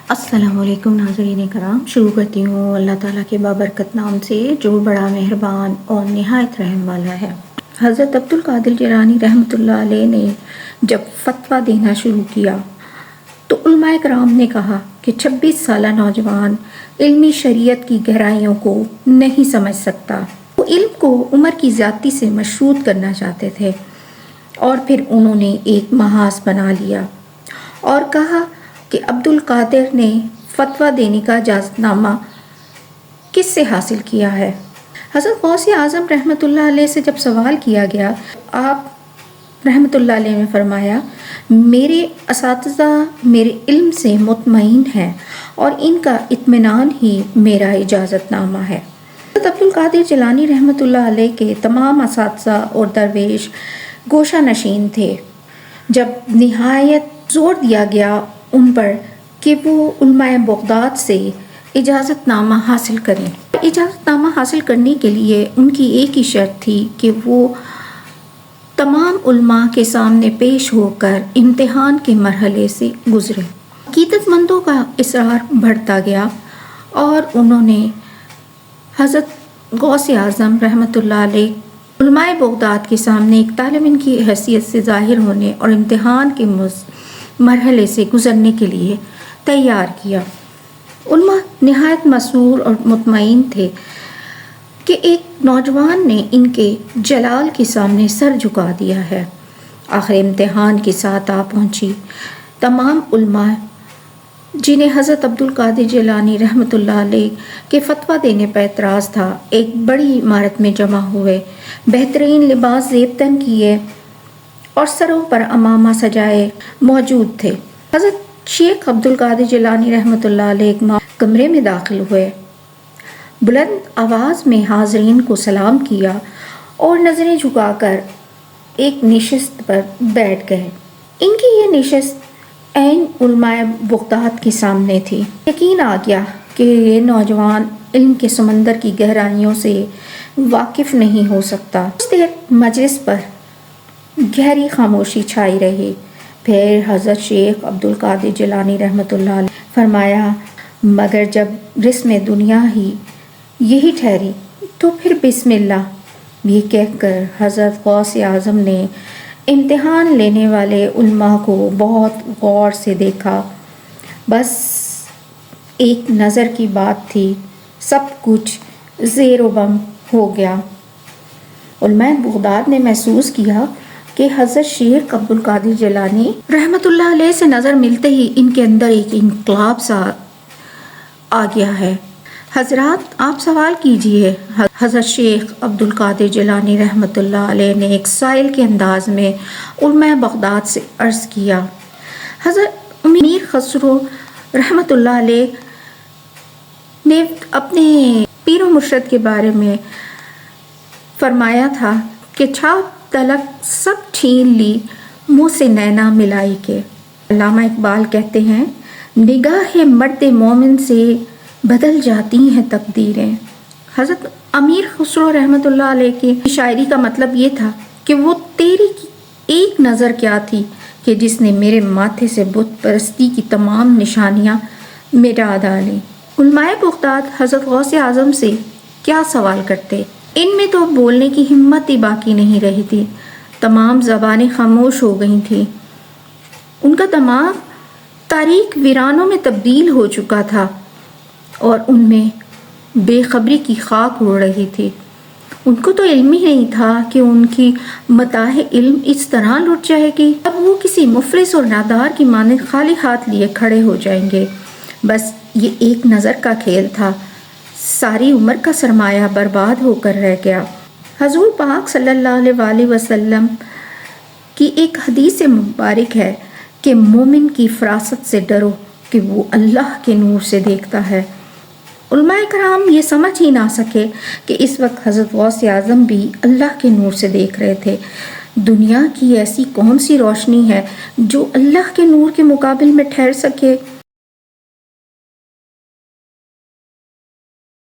السلام علیکم ناظرین کرام، شروع کرتی ہوں اللہ تعالیٰ کے بابرکت نام سے جو بڑا مہربان اور نہایت رحم والا ہے۔ حضرت عبد القادر جیلانی رحمۃ اللہ علیہ نے جب فتویٰ دینا شروع کیا تو علماء کرام نے کہا کہ 26 سالہ نوجوان علمی شریعت کی گہرائیوں کو نہیں سمجھ سکتا۔ وہ علم کو عمر کی زیادتی سے مشروط کرنا چاہتے تھے اور پھر انہوں نے ایک محاذ بنا لیا اور کہا کہ عبد القادر نے فتویٰ دینے کا اجازت نامہ کس سے حاصل کیا ہے۔ حضرت غوث اعظم رحمۃ اللہ علیہ سے جب سوال کیا گیا، آپ رحمۃ اللہ علیہ نے فرمایا، میرے اساتذہ میرے علم سے مطمئن ہیں اور ان کا اطمینان ہی میرا اجازت نامہ ہے۔ حضرت عبد القادر جیلانی رحمۃ اللہ علیہ کے تمام اساتذہ اور درویش گوشہ نشین تھے۔ جب نہایت زور دیا گیا ان پر کہ وہ علماء بغداد سے اجازت نامہ حاصل کریں۔ اجازت نامہ حاصل کرنے کے لیے ان کی ایک ہی شرط تھی کہ وہ تمام علماء کے سامنے پیش ہو کر امتحان کے مرحلے سے گزرے۔ عقیدت مندوں کا اصرار بڑھتا گیا اور انہوں نے حضرت غوث اعظم رحمۃ اللہ علیہ علماء بغداد کے سامنے ایک طالب علم کی حیثیت سے ظاہر ہونے اور امتحان کے مرحلے سے گزرنے کے لیے تیار کیا۔ علماء نہایت مسرور اور مطمئن تھے کہ ایک نوجوان نے ان کے جلال کے سامنے سر جھکا دیا ہے۔ آخر امتحان کی ساعت آ پہنچی۔ تمام علماء جنہیں حضرت عبد القادر جیلانی رحمۃ اللہ علیہ کے فتویٰ دینے پر اعتراض تھا، ایک بڑی عمارت میں جمع ہوئے، بہترین لباس زیب تن کیے اور سروں پر عمامہ سجائے موجود تھے۔ حضرت شیخ عبد القادر جیلانی رحمۃ اللہ علیہ ایک کمرے میں داخل ہوئے، بلند آواز میں حاضرین کو سلام کیا اور نظریں جھکا کر ایک نشست پر بیٹھ گئے۔ ان کی یہ نشست عین علماء بغداد کے سامنے تھی۔ یقین آ گیا کہ یہ نوجوان علم کے سمندر کی گہرائیوں سے واقف نہیں ہو سکتا۔ کچھ دیر مجلس پر گہری خاموشی چھائی رہی، پھر حضرت شیخ عبد القادر جیلانی رحمۃ اللہ علیہ فرمایا، مگر جب رسم دنیا ہی یہی ٹھہری تو پھر بسم اللہ۔ یہ کہہ کر حضرت غوث اعظم نے امتحان لینے والے علماء کو بہت غور سے دیکھا۔ بس ایک نظر کی بات تھی، سب کچھ زیر و بم ہو گیا۔ علماء بغداد نے محسوس کیا کہ حضرت شیخ عبد القادر جیلانی رحمۃ اللہ علیہ سے نظر ملتے ہی ان کے اندر ایک انقلاب سا آ گیا ہے۔ حضرات آپ سوال کیجئے۔ حضرت شیخ عبد القادر جیلانی رحمۃ اللہ علیہ نے ایک سائل کے انداز میں علماء بغداد سے عرض کیا۔ حضرت امیر خسرو رحمۃ اللہ علیہ نے اپنے پیر و مرشد کے بارے میں فرمایا تھا کہ چھاپ تلک سب چھین لی منہ سے نینا ملائی کے۔ علامہ اقبال کہتے ہیں، نگاہ مرد مومن سے بدل جاتی ہیں تقدیریں۔ حضرت امیر خسرو رحمۃ اللہ علیہ کی شاعری کا مطلب یہ تھا کہ وہ تیری ایک نظر کیا تھی کہ جس نے میرے ماتھے سے بت پرستی کی تمام نشانیاں مٹا ڈالیں۔ علماء بغداد حضرت غوث اعظم سے کیا سوال کرتے؟ ان میں تو بولنے کی ہمت ہی باقی نہیں رہی تھی، تمام زبانیں خاموش ہو گئی تھیں۔ ان کا دماغ تاریک ویرانوں میں تبدیل ہو چکا تھا اور ان میں بے خبری کی خاک اڑ رہی تھی۔ ان کو تو علم ہی نہیں تھا کہ ان کی متاع علم اس طرح لٹ جائے گی۔ اب وہ کسی مفلس اور نادار کی مانند خالی ہاتھ لیے کھڑے ہو جائیں گے۔ بس یہ ایک نظر کا کھیل تھا، ساری عمر کا سرمایہ برباد ہو کر رہ گیا۔ حضور پاک صلی اللہ علیہ وآلہ وسلم کی ایک حدیث مبارک ہے کہ مومن کی فراست سے ڈرو کہ وہ اللہ کے نور سے دیکھتا ہے۔ علماء کرام یہ سمجھ ہی نہ سکے کہ اس وقت حضرت غوث اعظم بھی اللہ کے نور سے دیکھ رہے تھے۔ دنیا کی ایسی کون سی روشنی ہے جو اللہ کے نور کے مقابل میں ٹھہر سکے؟